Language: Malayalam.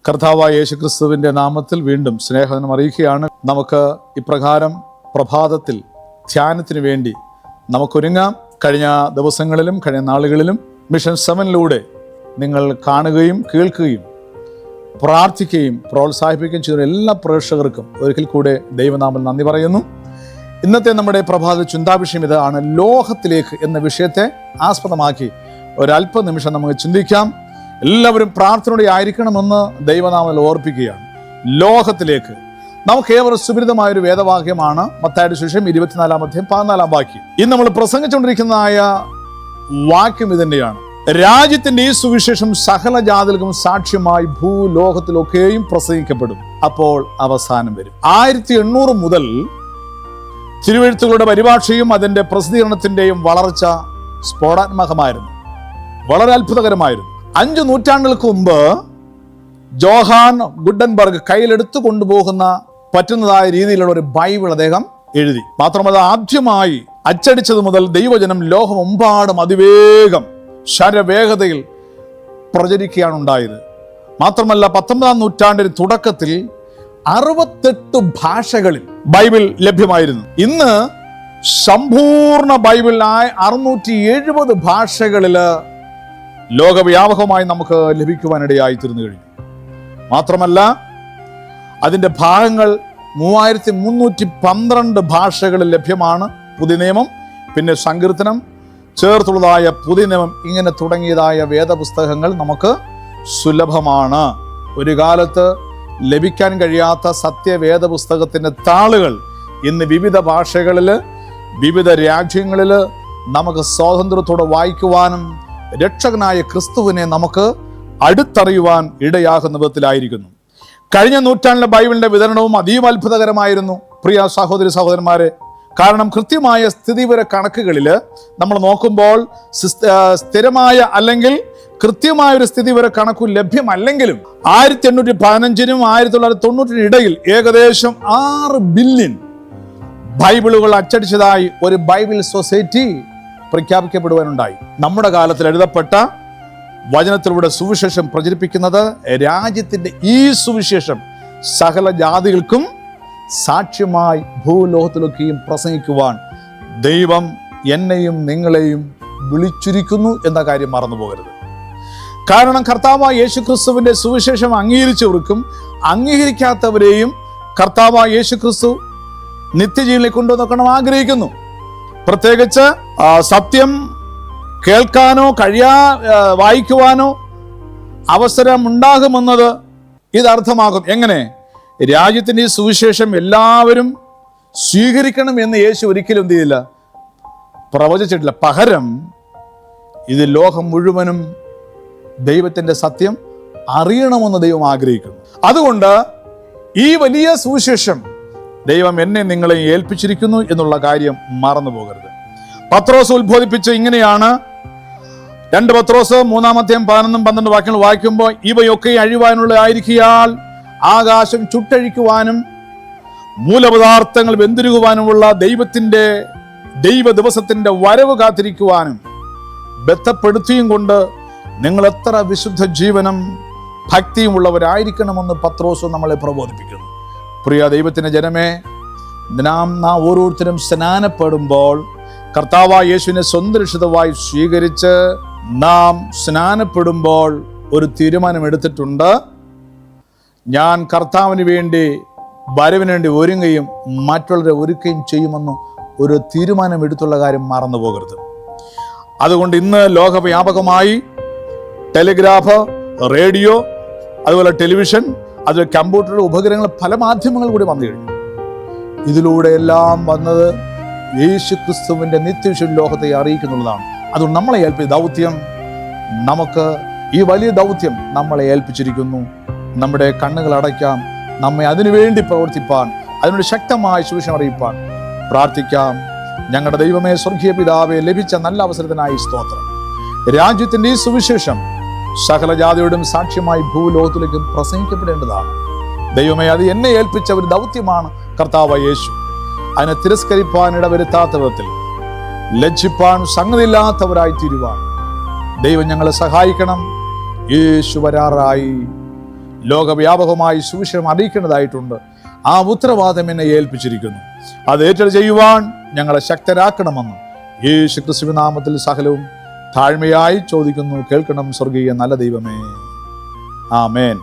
കർത്താവായ യേശുക്രിസ്തുവിൻ്റെ നാമത്തിൽ വീണ്ടും സ്നേഹം അറിയിക്കുകയാണ്. നമുക്ക് ഇപ്രകാരം പ്രഭാതത്തിൽ ധ്യാനത്തിന് വേണ്ടി നമുക്കൊരുങ്ങാം. കഴിഞ്ഞ ദിവസങ്ങളിലും കഴിഞ്ഞ നാളുകളിലും മിഷൻ 7 നിങ്ങൾ കാണുകയും കേൾക്കുകയും പ്രാർത്ഥിക്കുകയും പ്രോത്സാഹിപ്പിക്കുകയും ചെയ്യുന്ന എല്ലാ പ്രേക്ഷകർക്കും ഒരിക്കൽ കൂടെ ദൈവനാമത്തിൽ നന്ദി പറയുന്നു. ഇന്നത്തെ നമ്മുടെ പ്രഭാത ചിന്താവിഷയം ഇതാണ്: ലോകത്തിലേക്ക് എന്ന വിഷയത്തെ ആസ്പദമാക്കി ഒരല്പനിമിഷം നമുക്ക് ചിന്തിക്കാം. എല്ലാവരും പ്രാർത്ഥനയോടെ ആയിരിക്കണമെന്ന് ദൈവനാമത്തിൽ ഓർപ്പിക്കുകയാണ്. ലോകത്തിലേക്ക് നമുക്ക് ഏവരും സുപരിതമായൊരു വേദവാക്യമാണ് മത്തായിയുടെ സുവിശേഷം 24-14 വാക്യം. ഇന്ന് നമ്മൾ പ്രസംഗിച്ചുകൊണ്ടിരിക്കുന്നതായ വാക്യം ഇതിൻ്റെയാണ്: രാജ്യത്തിന്റെ ഈ സുവിശേഷം സകല ജാതികൾക്കും സാക്ഷ്യമായി ഭൂലോകത്തിലൊക്കെയും പ്രസംഗിക്കപ്പെടും, അപ്പോൾ അവസാനം വരും. 1800 മുതൽ തിരുവെഴുത്തുകളുടെ പരിഭാഷയും അതിന്റെ പ്രസിദ്ധീകരണത്തിന്റെയും വളർച്ച സ്ഫോടാത്മകമായിരുന്നു, വളരെ അത്ഭുതകരമായിരുന്നു. 5 നൂറ്റാണ്ടുകൾക്ക് മുമ്പ് ജോഹാൻ ഗുഡൻബർഗ് കയ്യിലെടുത്തു കൊണ്ടുപോകുന്ന പറ്റുന്നതായ രീതിയിലുള്ള ഒരു ബൈബിൾ അദ്ദേഹം എഴുതി. മാത്രമല്ല, ആദ്യമായി അച്ചടിച്ചത് മുതൽ ദൈവജനം ലോകമെമ്പാടും അതിവേഗം ശരവേഗതയിൽ പ്രചരിക്കുകയാണ് ഉണ്ടായത്. മാത്രമല്ല, 19-ാം നൂറ്റാണ്ടിന് തുടക്കത്തിൽ 68 ഭാഷകളിൽ ബൈബിൾ ലഭ്യമായിരുന്നു. ഇന്ന് സമ്പൂർണ്ണ ബൈബിളിനായ 670 ഭാഷകളിൽ ലോകവ്യാപകമായി നമുക്ക് ലഭിക്കുവാനിടയായി തീർന്നു കഴിഞ്ഞു. മാത്രമല്ല, അതിൻ്റെ ഭാഗങ്ങൾ 3312 ഭാഷകളിൽ ലഭ്യമാണ്. പുതിയ നിയമം, പിന്നെ സങ്കീർത്തനം, ചേർത്തുള്ളതായ പുതിയ നിയമം, ഇങ്ങനെ തുടങ്ങിയതായ വേദപുസ്തകങ്ങൾ നമുക്ക് സുലഭമാണ്. ഒരു കാലത്ത് ലഭിക്കാൻ കഴിയാത്ത സത്യവേദ പുസ്തകത്തിൻ്റെ താളുകൾ ഇന്ന് വിവിധ ഭാഷകളിൽ വിവിധ രാജ്യങ്ങളിൽ നമുക്ക് സ്വാതന്ത്ര്യത്തോടെ വായിക്കുവാനും രക്ഷകനായ ക്രിസ്തുവിനെ നമുക്ക് അടുത്തറിയുവാൻ ഇടയാകുന്ന വിധത്തിലായിരിക്കുന്നു. കഴിഞ്ഞ നൂറ്റാണ്ടിലെ ബൈബിളിന്റെ വിതരണവും അതീവ അത്ഭുതകരമായിരുന്നു, പ്രിയ സഹോദരി സഹോദരന്മാരെ. കാരണം കൃത്യമായ സ്ഥിതിവിവര കണക്കുകളിൽ നമ്മൾ നോക്കുമ്പോൾ സ്ഥിരമായ അല്ലെങ്കിൽ കൃത്യമായ ഒരു സ്ഥിതിവിവര കണക്കു ലഭ്യമല്ലെങ്കിലും 1815-നും 1990-നും ഇടയിൽ ഏകദേശം 6 ബില്യൺ ബൈബിളുകൾ അച്ചടിച്ചതായി ഒരു ബൈബിൾ സൊസൈറ്റി പ്രഖ്യാപിക്കപ്പെടുവാനുണ്ടായി. നമ്മുടെ കാലത്തിൽ എഴുതപ്പെട്ട വചനത്തിലൂടെ സുവിശേഷം പ്രചരിപ്പിക്കുന്നത് രാജ്യത്തിന്റെ ഈ സുവിശേഷം സകല ജാതികൾക്കും സാക്ഷ്യമായി ഭൂലോകത്തിലൊക്കെയും പ്രസംഗിക്കുവാൻ ദൈവം എന്നെയും നിങ്ങളെയും വിളിച്ചിരിക്കുന്നു എന്ന കാര്യം മറന്നു പോകരുത്. കാരണം കർത്താവായ യേശുക്രിസ്തുവിന്റെ സുവിശേഷം അംഗീകരിച്ചവർക്കും അംഗീകരിക്കാത്തവരെയും കർത്താവായ യേശുക്രിസ്തു നിത്യജീവനിലേക്ക് കൊണ്ടുവന്നോക്കണം ആഗ്രഹിക്കുന്നു. പ്രത്യേകിച്ച് സത്യം കേൾക്കാനോ വായിക്കുവാനോ അവസരം ഉണ്ടാകുമെന്നത് ഇതർത്ഥമാകും. എങ്ങനെ? രാജ്യത്തിൻ്റെ ഈ സുവിശേഷം എല്ലാവരും സ്വീകരിക്കണം എന്ന് യേശു ഒരിക്കലും എന്ത് ചെയ്തില്ല, പ്രവചിച്ചിട്ടില്ല. പകരം ഇത് ലോകം മുഴുവനും ദൈവത്തിൻ്റെ സത്യം അറിയണമെന്ന് ദൈവം ആഗ്രഹിക്കുന്നു. അതുകൊണ്ട് ഈ വലിയ സുവിശേഷം ദൈവം എന്നെ നിങ്ങളെ ഏൽപ്പിച്ചിരിക്കുന്നു എന്നുള്ള കാര്യം മറന്നു പോകരുത്. പത്രോസ് ഉത്ബോധിപ്പിച്ച് ഇങ്ങനെയാണ്: 2 പത്രോസ് 3-11 വാക്യങ്ങൾ വായിക്കുമ്പോൾ, ഇവയൊക്കെ അഴിവാനുള്ളതായിരിക്കയാൽ ആകാശം ചുട്ടഴിക്കുവാനും മൂലപദാർത്ഥങ്ങൾ വെന്തിരുകുവാനുമുള്ള ദൈവ ദിവസത്തിന്റെ വരവ് കാത്തിരിക്കുവാനും ബന്ധപ്പെടുത്തിയും കൊണ്ട് നിങ്ങൾ എത്ര വിശുദ്ധ ജീവനും ഭക്തിയും ഉള്ളവരായിരിക്കണമെന്ന് പത്രോസ് നമ്മളെ പ്രബോധിപ്പിക്കുന്നു. പ്രിയ ദൈവത്തിന്റെ ജനമേ, നാം ഓരോരുത്തരും സ്നാനപ്പെടുമ്പോൾ കർത്താവായ യേശുവിനെ സ്വന്തം രക്ഷിതാവായി സ്വീകരിച്ച് നാം സ്നാനപ്പെടുമ്പോൾ ഒരു തീരുമാനം എടുത്തിട്ടുണ്ട്: ഞാൻ കർത്താവിന് വേണ്ടി വരവിന് വേണ്ടി ഒരുങ്ങുകയും മറ്റുള്ളവരെ ഒരുക്കുകയും ചെയ്യുമെന്ന് ഒരു തീരുമാനം എടുത്തുള്ള കാര്യം മറന്നു പോകരുത്. അതുകൊണ്ട് ഇന്ന് ലോകവ്യാപകമായി ടെലിഗ്രാഫ്, റേഡിയോ, അതുപോലെ ടെലിവിഷൻ, അതുപോലെ കമ്പ്യൂട്ടർ ഉപകരണങ്ങൾ, പല മാധ്യമങ്ങൾ കൂടി വന്നു കഴിഞ്ഞു. ഇതിലൂടെ എല്ലാം വന്നത് യേശുക്രിസ്തുവിന്റെ നിത്യവിശുദ്ധ ലോകത്തെ അറിയിക്കുന്നുള്ളതാണ്. അതുകൊണ്ട് നമ്മളെ ഏൽപ്പിച്ച ദൗത്യം, നമുക്ക് ഈ വലിയ ദൗത്യം നമ്മളെ ഏൽപ്പിച്ചിരിക്കുന്നു. നമ്മുടെ കണ്ണുകൾ അടയ്ക്കാം, നമ്മെ അതിനുവേണ്ടി പ്രവർത്തിപ്പാൻ, അതിനോട് ശക്തമായ സുവിശേഷം അറിയിപ്പാൻ പ്രാർത്ഥിക്കാം. ഞങ്ങളുടെ ദൈവമേ, സ്വർഗീയ പിതാവേ, ലഭിച്ച നല്ല അവസരത്തിനായി സ്തോത്രം. രാജ്യത്തിന്റെ ഈ സുവിശേഷം സകല ജാതിയോടും സാക്ഷ്യമായി ഭൂലോകത്തിലേക്ക് പ്രസംഗിക്കപ്പെടേണ്ടതാണ്. ദൈവമേ, അത് എന്നെ ഏൽപ്പിച്ച ഒരു ദൗത്യമാണ് കർത്താവായ യേശു. അതിനെ തിരസ്കരിപ്പാൻ ഇടവരുത്താത്ത വിധത്തിൽ, ലജ്ജിപ്പാൻ സംഗതിയില്ലാത്തവരായി തീരുവാൻ ദൈവം ഞങ്ങളെ സഹായിക്കണം. യേശു വരാറായി. ലോകവ്യാപകമായി സുവിശേഷം അറിയിക്കേണ്ടതായിട്ടുണ്ട്. ആ ഉത്തരവാദിത്തം എന്നെ ഏൽപ്പിച്ചിരിക്കുന്നു. അത് ഏറ്റെടുത്ത് ചെയ്യുവാൻ ഞങ്ങളെ ശക്തരാക്കണമെന്ന് യേശു ക്രിസ്തുവിൻ നാമത്തിൽ സകലവും താഴ്മയായി ചോദിക്കുന്നു. കേൾക്കണം സ്വർഗീയ നല്ല ദൈവമേ. ആമേൻ.